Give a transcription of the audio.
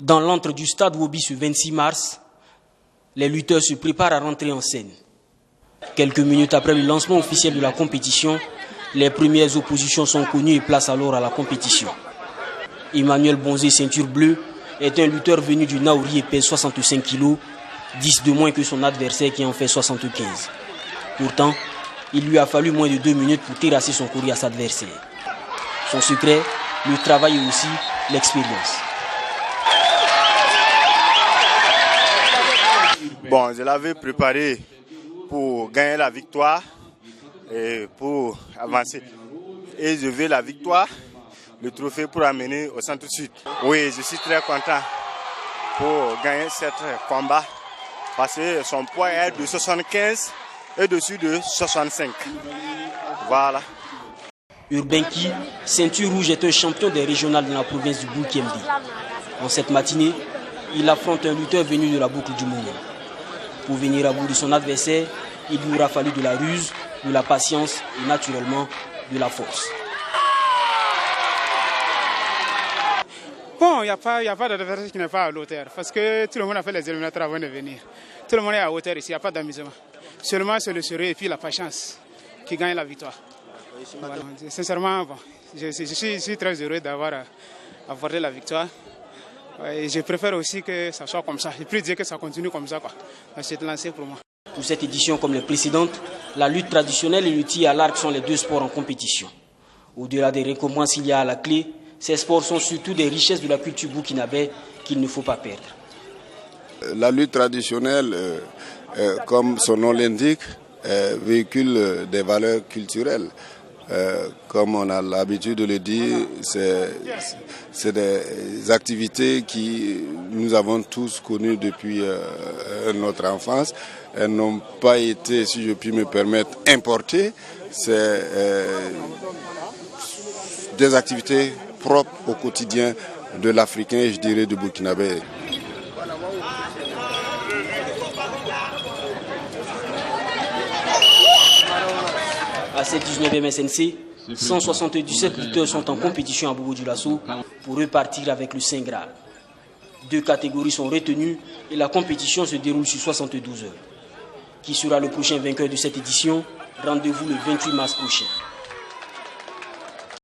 Dans l'antre du stade Wobi ce 26 mars, les lutteurs se préparent à rentrer en scène. Quelques minutes après le lancement officiel de la compétition, les premières oppositions sont connues et placent alors à la compétition. Emmanuel Bonzé, ceinture bleue, est un lutteur venu du Naouri et pèse 65 kg, 10 de moins que son adversaire qui en fait 75. Pourtant, il lui a fallu moins de 2 minutes pour terrasser son coriace adversaire. Son secret, le travail et aussi l'expérience. Bon, je l'avais préparé pour gagner la victoire et pour avancer. Et je veux la victoire, le trophée pour amener au centre-sud. Oui, je suis très content pour gagner ce combat parce que son poids est de 75 et dessus de 65. Voilà. Urbenki, ceinture rouge, est un champion des régionales dans la province du Boulkembe. En cette matinée, il affronte un lutteur venu de la boucle du monde. Pour venir à bout de son adversaire, il lui aura fallu de la ruse, de la patience et naturellement de la force. Bon, il n'y a pas d'adversaire qui n'est pas à l'auteur parce que tout le monde a fait les éliminatoires avant de venir. Tout le monde est à hauteur ici, il n'y a pas d'amusement. Seulement c'est le sérieux et puis la patience qui gagne la victoire. Voilà. Sincèrement, bon, je suis très heureux d'avoir apporté la victoire. Et je préfère aussi que ça soit comme ça. Je peux dire que ça continue comme ça, quoi. C'est lancé pour moi. Pour cette édition comme les précédentes, la lutte traditionnelle et le tir à l'arc sont les deux sports en compétition. Au-delà des récompenses qu'il y a à la clé, ces sports sont surtout des richesses de la culture burkinabé qu'il ne faut pas perdre. La lutte traditionnelle, comme son nom l'indique, véhicule des valeurs culturelles. Comme on a l'habitude de le dire, c'est des activités qui nous avons tous connues depuis notre enfance. Elles n'ont pas été, si je puis me permettre, importées. C'est des activités propres au quotidien de l'Africain et je dirais du Burkinabé. À cette 19e SNC, 177 lutteurs sont en compétition à Bobo-Dioulasso pour repartir avec le Saint Graal. 2 catégories sont retenues et la compétition se déroule sur 72 heures. Qui sera le prochain vainqueur de cette édition? Rendez-vous le 28 mars prochain.